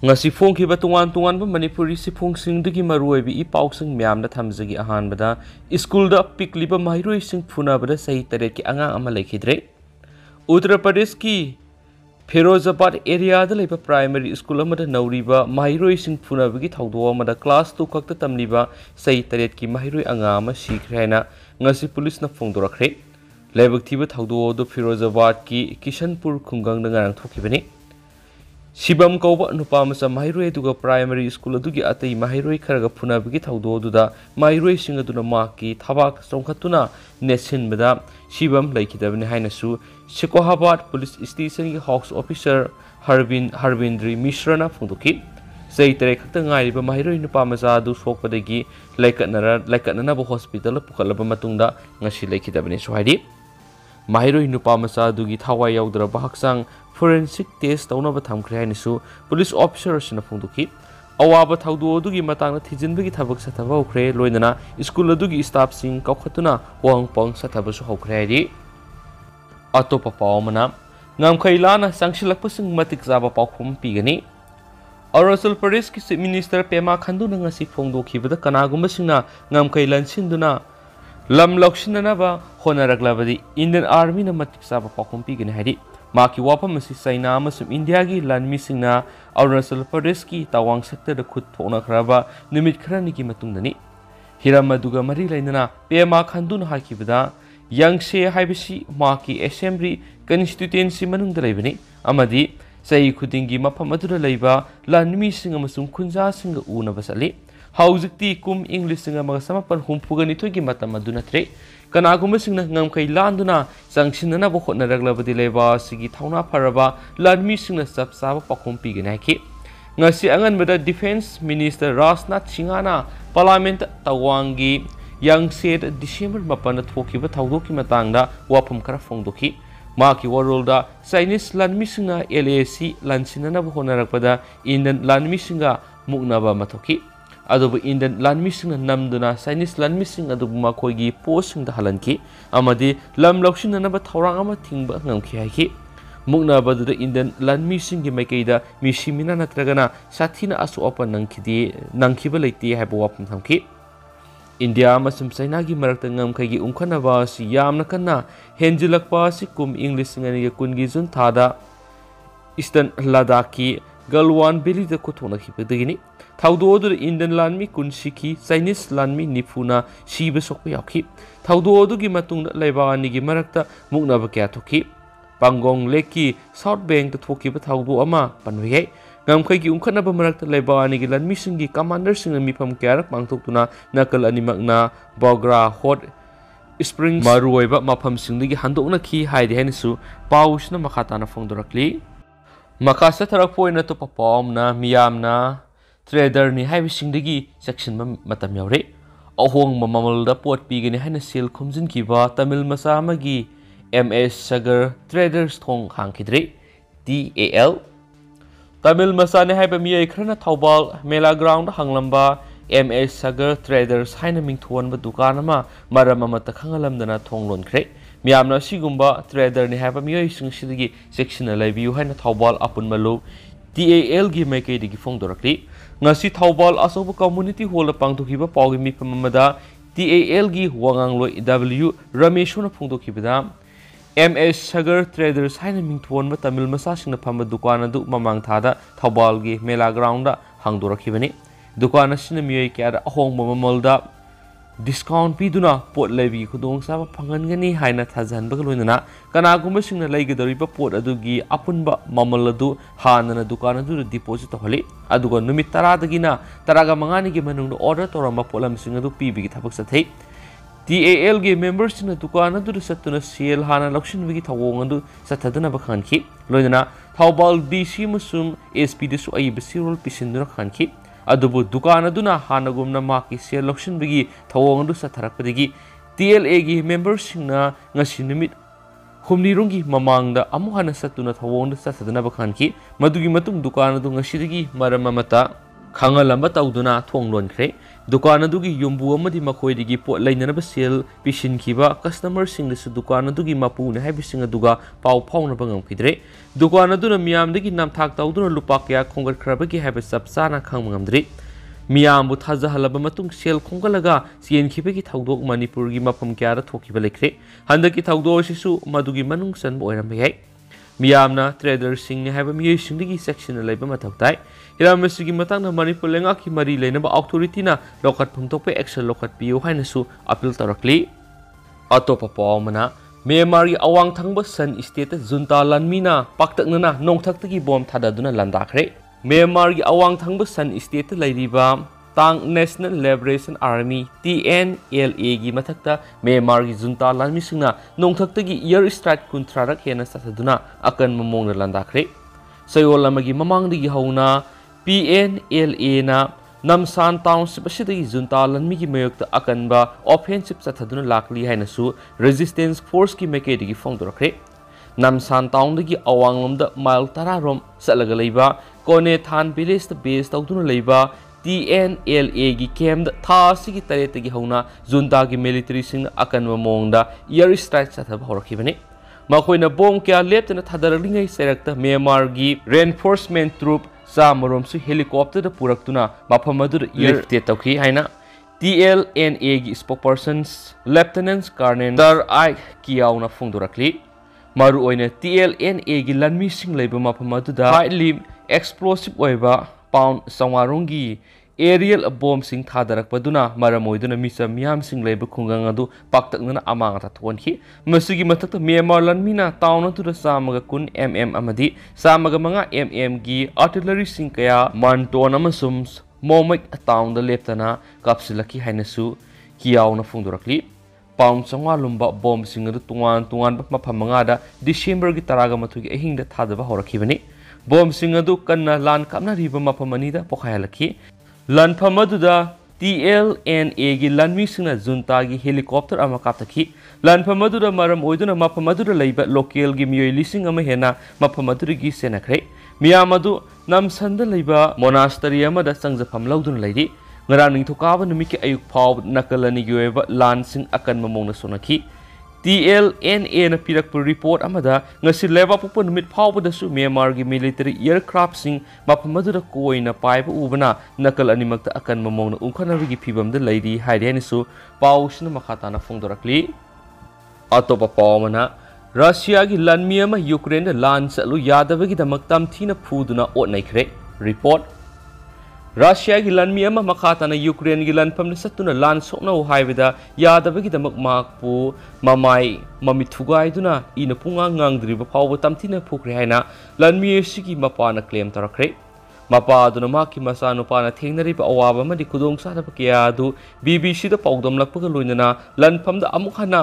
ngasi phongkhiba tungan manipuri siphongsingdagi maruoibi ipausing myamna thamjagi ahanbada school da pikliba maheiloising phunabada Chahi 3 ki angang ama Leikhidre Uttar Pradesh ki Firozabad area da leiba primary school amada nauriba maheiloising phunabagi thawdo amada class 2 khakta tamliba Chahi 3 ki maheiloi anga ama sikhraina ngasi police na phongdorakre laibak thiba thawdo do Firozabad ki Kishanpur khungang da ngarang thokibani Shibam kauba nupa masa maheiloi duga primary school adugi atai maheiloi kharaga phunabagi thawdo duda maheiloi singa duna maki thabak songkhatuna nesinbada Shibam Leikhidre hainasu Shekohabad police station ki hawks officer Harbindri Mishrana phungdoki Chahi 3 khakta ngairiba maheiloi nupa masa du sokpadagi laikatnana bo hospital pukhalaba matungda ngasi Leikhidre sohaidi maheiloi nupa masa dugi thawai yaudra bahaksang forensic test taunaba thamkhre hainisu police officer sina phungduki awaba thawdu dugi matangna thijinbagi thabak sathaba ukre loinana school adugi staff sing kaukhatuna wangpang sathaba su hokre haidi atopa pawmana ngamkhailana sangsilakpasing matik jaba pawkhum pigani Arunachal Pradesh ki chief minister Pema Khandu na ngasi phongdokhibada kanagumba singna ngamkhailan sinduna lam lauksinanaba honaraglabadi Indian Army na matik jaba pawkhum pigani haidi Maki wapam masi China amasum India gi lanmi singna Arunachal Pradesh ki tawang sector da khut thona khraba nimit kharani ki matungdani hiramaduga mari lainana Pema Khandu na hakibada yangse haibisi maki assembly constituency manung da laibani amadi Chahi khudingi mafam adura laiba lanmi singa amasum khunja singa una basali haujikti kum English singa maga samapan humpuga ni thogi matam aduna tre kanagumba singna ngamkai landuna sangsinana bo khotnaraglabadi leba sigi thauna pharaba lanmi singna sapsaba pakhom pigena ki ngasi anganbada defense minister Rajnath Singhana parliament tawangi yangse December 8 thokiba thawdoki matangda wafam khara phongdoki maki warolda Chinese lanmi singna LAC lansinana bo khotnarakpada Indian lanmi singa muknaba mathoki adubu Indian lanmising namduna Chinese lanmising adubu makoigi posting da halanki amadi lam lauksinanaba thawrang ama thingba ngamkhi haiki mukna baduda Indian lanmising gi maikeida misimina natragana sathina asu apa nangkhiba leiti haiba wapam thamki India amasum China gi marakta ngamkhaigi umkhanaba si yamna kanna henjilakpa si kum English ngani kungi jun thada Eastern Ladakh ki Galwan Valley da kuthona khibadagini thawdo odur Indian lanmi kunsiki Chinese lanmi nifuna shiba sokpa yakhi thawdo odugi matungda laibani gi marakta muknaba kya thoki Pangong Lake South Bank da thokiba thawdo ama panwei ngamkhai gi umkhanaba marakta laibani gi lanmi singi commander singa mifam kyarak pangthoktuna nakal animakna Bogra Hot Springs maruoiba mafam singdagi handokna khi haidi hanisu pausna makhatana phongdorakli makasa tharak poina to papomna miyamna trader ni haibisingdagi section matam yaure ahong mamalda pot pigani haina sel khumjin kiba Tamil masa amagi MS Sagar Traders thong hangkhidre TAL Tamil masa ne haiba miyai khrana Thawbal Mela ground hanglamba MS Sagar Traders haina mingthon ba dukan ama maram ama takhangalamdana thonglon khre miyamna sigumba trader ni haiba miyai singsidagi section laibiu haina Thawbal apun malu TAL gi maikei digi phongdorakli ngasi Thawbal asobu community hall pangtokhiba pawgi mifam amada TAL gi wangangloi W Rameshona phongdokhibada MS Sagar Traders haina mingthon ba Tamil masa singna phamba dukan adu mamang thada Thawbal gi Mela ground da hangdorakhibani dukan asina miyai kya ahong mamalda discount piduna pot lebi khudong saba phangangani haina thajanba loinana kanagumba singna leigidoriba pot adugi apunba mamal adu hanana dukan adu deposit holi aduga numit 10 dagina 15 gi manungda order toramba polam sing adu pibigi thabak sathei TAL gi members singna dukan adu satuna sale hana lakshin bigi thawong adu sathadana bakhanki loinana Thawbal DC musum SP desu ai besirol pisindura khanki adubu dukan aduna hanagumna maki sel lokshin bigi thawong adu satharakpadigi TLA gi members singna ngasi numit humnirungi mamangda amuhana satuna thawong adu sathadana bakhanki madugi matung dukan adu ngasidagi maramamata ꯈꯪꯍꯜꯂꯝꯕ ꯇꯧꯗꯨꯅ ꯊꯣꯡ ꯂꯣꯟꯈ꯭ꯔꯦ दुकान अदुगी युम्बु अमदि मखोइदिगी pot लैननबा cell पिसिनखिबा कस्टमरसिंगदसु दुकान अदुगी मपुने हाइबिसिंग अदुगा पाउ फाउनबा ngamkhidre दुकान अदुना मियामदगी नामथाक तौदुना लुपा कया खोंगरख्रबगी हाइबा सबसाना खंग ngamdri मियामबु थाजहलबा मतुंग cell खोंगलगा सियनखिबगी थौदोक मणिपुरगी मफम क्यादा थोखिबा लेख्रे हंदकी थौदोसिसु मदुगी मनुंग सनबा ओइरम याय मियामना trader Singh हाइबा मियसिंगदगी section लैबा मथौताय हिरामसिगी Matang Manipur लेंगाकी मरी लेनबा अथॉरिटीना लोकत फुंगतोपे एक्शन लोकत पियो हाइनसु अपील तौरकली अतोपा पावमना म्यांमारगी अवांग थंगबा सन स्टेट जुंता लानमीना पाक्तकनना नोंथक्तगी बॉम्ब थादादुना लांदाखरे म्यांमारगी अवांग थंगबा सन स्टेट लैरिबा तांग नेशनल लिबरेशन आर्मी TNLA गी मथक्ता म्यांमारगी जुंता लानमीसिंगना नोंथक्तगी एयर स्ट्राइक कुंथ्रारक हेना सथदुना अकन ममोंगना लांदाखरे सयोल अमगी ममांगदगी हौना PNLA ना नमसान टाउनशिप असिदगी जुंता लानमीगी मयोक्ता अकनबा ऑफेंसिव चथदुना लाकली हाइनसु रेजिस्टेंस फोर्स की मेकेदगी फोंदोरखरे नमसान टाउनदगी अवांगलोमदा माइल 10 रोम चलगा लैबा कोने थान विलेज द बेस तौदुना लैबा TNLA गी कैम्प थासिगी तरेतगी हौना जुंता की मिलिटरी सिंग अकनबा मोंगदा एयर स्ट्राइक चथबा होरखिबने मखोइना बोम क्या लेप्तना थादरलिंगै सेरक्ता म्यांमारगी रेनफोर्समेंट ट्रूप चामरोमसु हेलीकॉप्टर पुरक्तुना मफम अदुर एयर तौखि हाइना TLNA गी स्पोकपर्सन लेफ्टिनेंट कर्नल दर आई कियाउना फोंदोरक्ली मरु ओइना TLNA गी लनमीसिंग लैबा मफम अदुदा हाइली एक्सप्लोसिव ओइबा पाउंड संवारोंगी एरियल बॉम्ब सिंग थादरकपदुना मरमोइदुना मिसा मियाम सिंग लैबा खुंगंग अदु पाक्तकनना अमांग थाथोनखि मसिगी मथक्ता म्यांमार लनमीना टाउन अदुदा सामगा कुन mm अमदि सामगा मंगा mm गी आर्टिलरी सिंग कया मानटोन अमसुम मोमेक टाउन द लेप्तना कापसिलखि हाइनसु कियाउना फोंदोरक्ली पाउंड संवा लुम्बा बॉम्ब सिंग अदु तुंगान तुंगान मफम मंगादा डिसेंबर गी 13 अहिंगदा थादबा होरखिबनि बॉम्ब सिंग अदु कन्ना लान कामनारिबा मफम अनिदा पोखायलखि लानफम अदुदा TLNA गी लानमीसिंगना जुंतागी हेलीकॉप्टर अमा कापतखि लानफम अदुदा मरम ओइदुना मफम अदुदा लैबा लोकल गी मियोय लिसिंग अमा हेना मफम अदुगी सेनाखरे मियाम अदु नमसंदा लैबा मोनास्टरी अमादा संजफम लौदुना लैरि ngara ningthokaaba numiki ayuk phaw nakalani yoeba lansing akan mamongna sonaki TLNA na pirakpu report amada ngasi leba pupu numit phawbadasu Myanmar gi military aircraft sing mapamadura koina paiba ubana nakal animakta akan mamongna ungkhanarigi phibamda lairi hairianisu pawsna makhatana phongdorakli atopa pawmana Russia gi lanmi ama Ukraine da lan chalu yadabagi damak tamthina phuduna otnaikre report Russia gi lanmi ama makhatana Ukraine gi lanpamna satuna lan sokna haibida yadabagi damak makpu mamai mamithugaiduna ina punga ngangdriba phawba tamthina phukre haina lanmi sigi mapana claim tarakre mapa aduna maki masanu pana thengnariba awaba madi khudong sadaba kya adu BBC da pawdam lakpaga loinana lanpamda amuk hana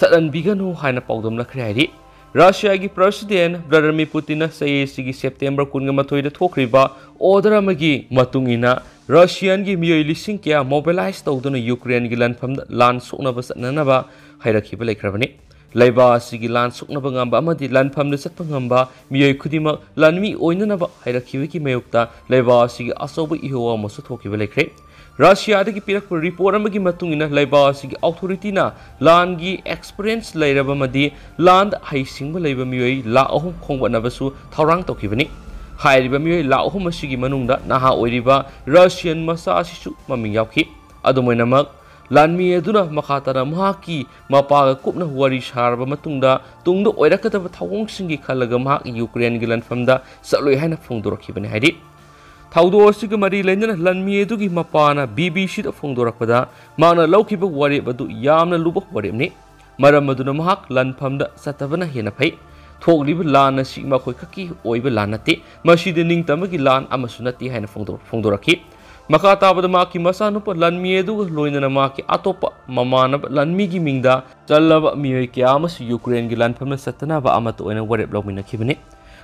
sadan biganu haina pawdam lakre hairi Russia gi president Vladimir Putin sayesigi September 18 da thokriba order amagi matungina Russian gi miyoi lising kya mobilize tawduna Ukraine gi lanpamda lan soknaba satnanaba hairakhiba laikhrabani laiba sigi lan soknaba ngamba amadi lanpamda satpa ngamba miyoi khudima lanmi oinanaba hairakhiba ki mayukta laiba sigi asoba ihowa masu thokiba laikhre Russia dagi pirakpa report amagi matungina laiba sigi authority na lan gi experience lairaba madi land haisingba laiba miyoi la ahum khongba nabasu thaurang tokibani hairiba miyoi la ahum asigi manungda naha oiriba Russian masa asisu maming yauki adumoinamak lanmi aduna makhatara mahaki mapaga kupna wari sharba matungda tungda oirakataba thawong singi khalaga mahak Ukraine gi lanfamda saloi haina phongdorakibani hairi Thaudo asiga mari lendana lanmi edugi mapana BBC da phongdorakpada mana laukiba wari badu yamna luba warimni maram aduna mahak lanphamda satabana hena phai thokliba lan asi makhoi khaki oiba lanate maside ningtamagi lan amasunati haina phongdoraki makata bada maki masanupa lanmi eduga loinana maki atopa mamana lanmi gi mingda challaba miyoi kyamas Ukraine gi lanphamna satana ba amato oina warep lawmina khibani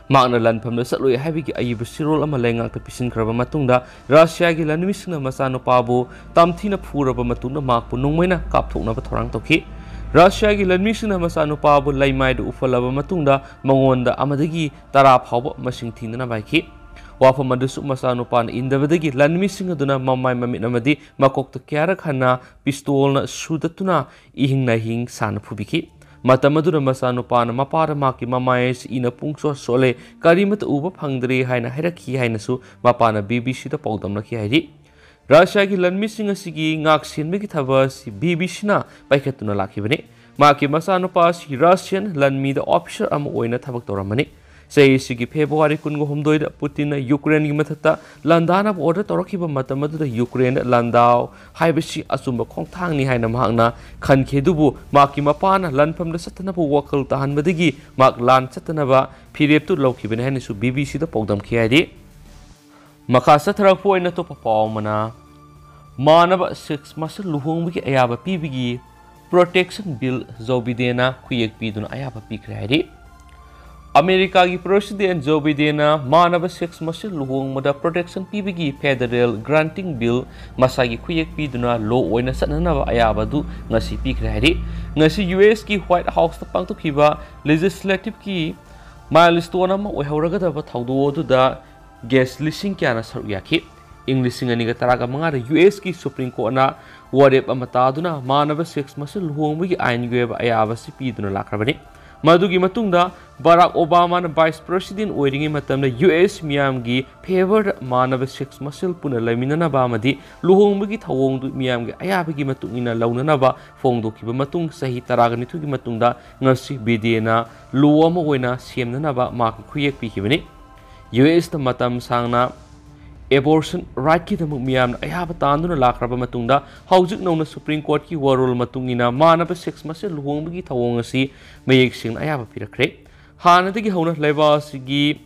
Makna lanpamda satloi habigi ayiba sirol ama lengakta pisinkraba matungda Russia gi lanmisna masano pabu tamthina phuraba matungda makpu nungmaina kapthoknaba thorang toki Russia gi lanmisna masano pabu laimaidu ufalaba matungda mangonda amadagi tara phawba masing thinana baiki Wafam adusu masanupan indabadagi lanmising aduna mamai mamit namadi makokta kyarak hana pistol na sudatuna ihing na hing sana pubiki. Matamaduna masanupana mapara maki mamais ina pungso sole karimat uba phangdre haina hairaki haina su mapana BBC da paudamna ki hairi. Russia ki lanmising asigi ngak sinbegi thaba si BBC na paikhatuna lakhibani. Maki masanupa si Russian lanmi da officer ama oina thabak toramani. Say sigi February kungo humdoida Putin Ukraine gi mathata landana order torakiba matamadu da Ukraine landau haibasi asumba khongthang ni haina mahangna khankhedubu maki mapana lanpham da satana bu wakal tahan badigi mak lan satana ba phirep tu lokibene haina su BBC da pogdam khiyadi makha sathrak poina to papaw mana manaba 6 mas luhong bi ayaba pibigi protection bill zobidena khuyek piduna ayaba pikradi America ki President Joe Biden na manaba 6 masil luhong mada protection PBG federal granting bill masagi khuyek piduna law oina sananaba ayaba du ngasi pikre hari ngasi US ki White House ta pangtokhiba legislative ki milestone ama oihoraga da thaudo du da gas listing kyana saru yakhi English ani ga taraga manga US ki Supreme Court na warep amata duna manaba 6 masil luhong bi ain geba ayaba si piduna lakrabani Madugi matungda Barack Obama na Vice President oiringi matamda US miyamgi favored manaba 6 masil puna laminana ba madi luhongbagi thawongdu miyamgi ayabagi matungina launana ba fongdokiba matung sahi taraganithu gi matungda ngasi bidena luwama oina semnana ba maki khuyek pikibani US ta matam sangna abortion right ki damuk miyam ayaba tanduna lakraba matungda haujik nona Supreme Court ki warol matungina manaba 6 masil luhongbagi thawong asi mayek sing ayaba pirakre hanadagi hauna leba sigi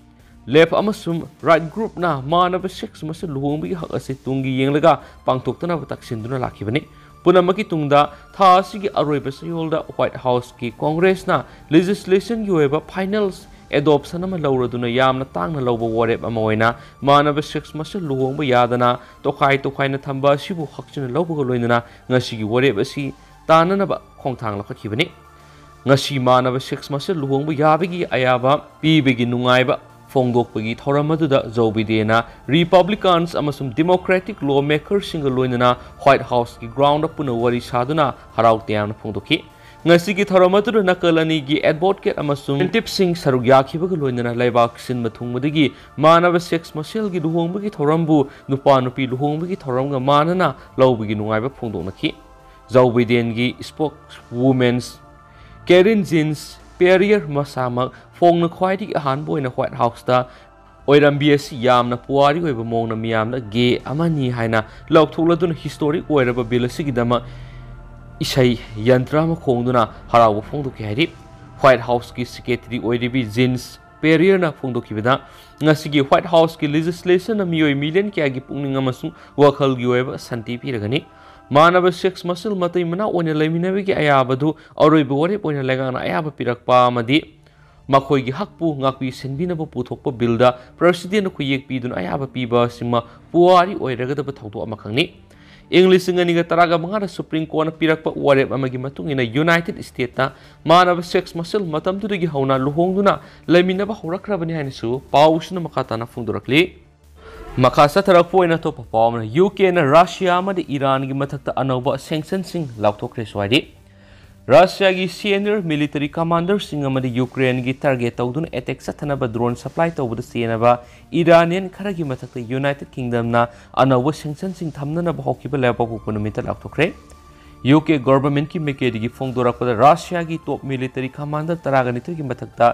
left amasum right group na manaba 6 masil luhongbagi hak asi tungi yenglaga pangtoktana taksinduna lakibani punamaki tungda tha sigi aroiba sayolda White House ki Congress na legislation yoeba finals adoption ama lauraduna yamna tangna lauba warep ama oina manaba 6 masil luhongba yadana tokai na thamba sibu hakchina lauba loinana ngasigi warep asi tanana ba khongthang lakhibani ngasi manaba 6 masil luhongba yabigi ayaba pibegi nungaiba fongdokpagi thoramadуда Joe Biden na Republicans amasum Democratic lawmakers singa loinana White House ki ground up puna wari saduna harautiam fongdoki Ngasigi thoramatu nakalani gi advocate amasum tip sing sarugya khibaga loinana laibak sin mathungmadagi manaba 6 masil gi luhongbagi thorambu nupa nupi luhongbagi thoramga manana lawbagi nungaiba phongdoknaki Joe Biden gi spokeswoman's Karen Jeans Perrier masamak fongna khwaidi ahan boina White House ta oirambi asi yamna puari oiba mongna miyamna ge amani haina laukthokladuna historic oiraba bill asigi dama Isai yantra ma khongduna haraw phongdoki hari White House ki secretary oiribi Jeans Perrier na phongdoki bida ngasigi White House ki legislation na miyoi million kya gi pungning amasung wakhal gi oiba santi piragani manaba 6 masil matai mana oina laiminabi gi ayabadu aroiba warep oina legana ayaba pirakpa amadi makhoi gi hakpu ngakpi senbina ba puthokpa bilda president khu yek pidun ayaba piba sima puari oiraga da thaudo amakhangni English ngani ga taraga mangara Supreme Court na pirakpa warep amagi matungina United States ta manaba 6 masil matam tudagi hauna luhongduna laiminaba horakrabani hanisu pausna makatana phungdurakli makasa tarakpo ina to papawna UK na Russia ma de Iran gi mathakta anoba sanction sing laukthokre swadi Russia gi senior military commander sing amadi Ukraine gi target tawdun attack sathanaba drone supply tawbud senaba Iranian khara gi mathakta United Kingdom na anoba sanction sing thamnana ba hokiba leba ku punumita laukthokre UK government ki mekedi gi phongdorakpada Russia gi top military commander taraganitu gi mathakta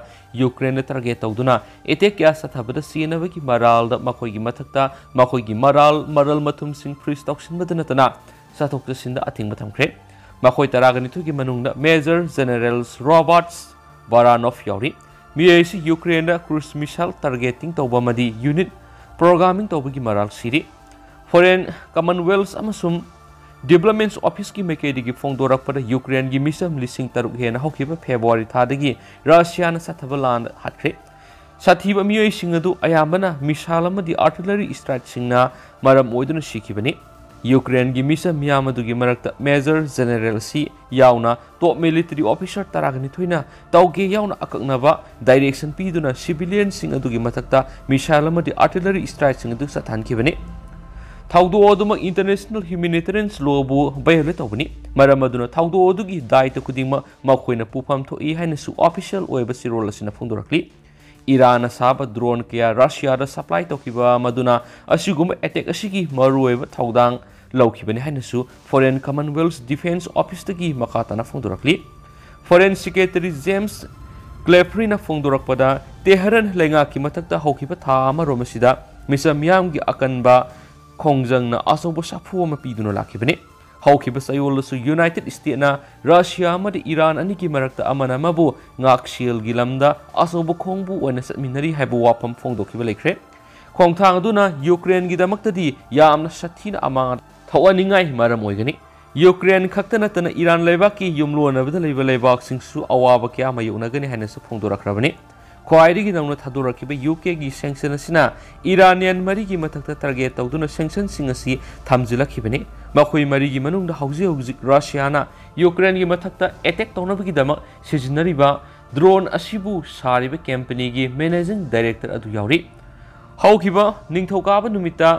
Ukraine target tawduna attack ya sathabada senaba gi maral da makoi gi mathakta makoi gi maral mathum sing freeze tawsin badana tana sathokta sinda ating mathamkre Makoi taraganitu ki manungda Major Generals Roberts Baranov yauri miyasi Ukraine cruise missile targeting tawbamadi unit programming tawbagi maral siri Foreign Commonwealth amasum Development Office ki mekedi gi phongdorak pada Ukraine gi misam lising taruk hena hokiba February thadagi Russia na sathabalan hatkre sathiba miyoi singadu ayambana missile amadi artillery strike singna maram oiduna sikibani Ukraine की मिसा मियाम अदुगी मरक्ता major general सी याउना top military officer तरागनी थोइना तौगे याउना अकक्नबा डायरेक्शन पीदुना सिविलियन सिंग अदुगी मथक्ता मिसाइल अमदि आर्टिलरी स्ट्राइक सिंग अदु सथानखिबनी थाउदो अदुम इंटरनेशनल ह्यूमैनिटेरियन लॉबु बायोलेट तौबनी मरम अदुना थाउदो अदुगी दायित्व खुदिंग मखोइना पुफम थोई हाइनसु ऑफिशियल ओइबा सिरोल असिना फोंदोरक्ली इरान साब ड्रोन क्या रशिया सप्लाई तौखिबा मदुना असिगुम अटैक असिगी मरुओइबा थौदांग लौखिबनी हाइनसु फॉरेन कॉमनवेल्थ डिफेंस ऑफिस तगी मखाताना फोंदोरक्ली फॉरेन सेक्रेटरी जेम्स क्लेफरीना फोंदोरकपदा तेहरन लेंगा की मथक्ता हौखिबा था अमरोमसिदा मिसा मियाम की अकनबा खोंजंगना असोबो साफु अमा पीदुना लाखिबनी हौखिबा सयोलसु यूनाइटेड स्टेट्सना रशिया अमदि ईरान अनी की मरक्ता अमना मबु ngakshil gi lamda asobo khongbu oina satminari haibu wapam phongdokhiba lekhre khongthang aduna Ukraine gi damaktadi yamna sathina amang thawaningai maram oigani Ukraine khakta natana Iran leibaki yumlonabada leiba leibak singsu awaba kya mayunagani hainasu phongdorakrabani ख्वाइदगी नौना थादोरखिबा UK की sanction असिना Iranian मरी की मथक्ता target तौदुना sanction सिंग असि थामजिलखिबनी मखोइ मरी की मनुंग हौजिक रशियाना Ukraine की मथक्ता attack तौनबगी दमक सिजनरिबा drone असिबु सारिबा company की मैनेजिंग डायरेक्टर अदु यावरी हौखिबा निंगथौकाबा नुमिता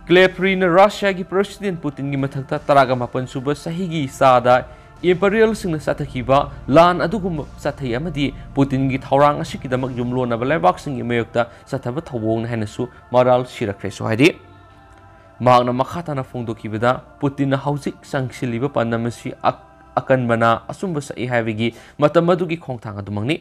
क्लेफ्रीना रशिया की प्रेसिडेंट पुतिन की मथक्ता तरागा मापन सुबा सहीगी सादा इम्पेरियल सिंह साथखिबा लान अदुगुम साथै अमदि पुतिन की थौरांग असिकिदमक युमलोनबा लेबाक सिंह मयक्ता साथबा थौबोंग हाइनसु मराल सिरख्रेसु हाइदि मागना मखाताना फोंदोखिबदा पुतिन हौजिक संगसिलिबा पन्नमसि अकनबना असुंबा सई हाइबगी मतम अदुगी खोंथांग अदुमंगनि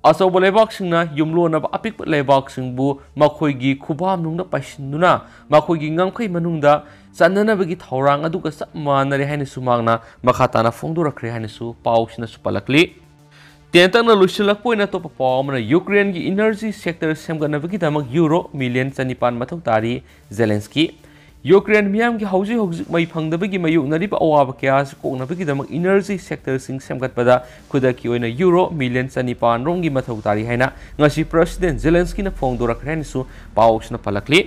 असौब लेबाक सिंहना युमलोनबा अपिक लेबाक सिंहबु मखोइगी खुबाम नुंगना पाइसिनुना मखोइगी ngangkhai manungda चन्ननबगी थौरांग अदुगा सब मानरे हाइनसु मागना मखाताना फोंदोरख्रे हाइनसु पाउसिना सुपलकली तेंतंगना लुसिलकपोइना तोप पावमना यूक्रेन की एनर्जी सेक्टर सेमगनबगी दमक यूरो मिलियन 400 मथौ तारी जेलेंस्की यूक्रेन मियाम की हौजी मई फंगदबगी मयुनरिबा अवाबा क्यास कोकनबगी दमक एनर्जी सेक्टर सिंग सेमगतपदा खुदकी ओइना यूरो मिलियन 400 रोंगी मथौ तारी हाइना ngasi प्रेसिडेंट जेलेंस्की ना फोंदोरख्रे हाइनसु पाउसिना पलकली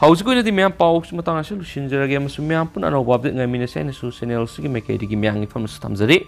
हौजिक ओइनादि म्याम पाउस मतंग असे लुसिनजरगे मसु म्याम पुन अनौबा अपडेट ngai मिने सेनसु चैनल सिगी मेकेदि म्याम नि फमस थमजरी।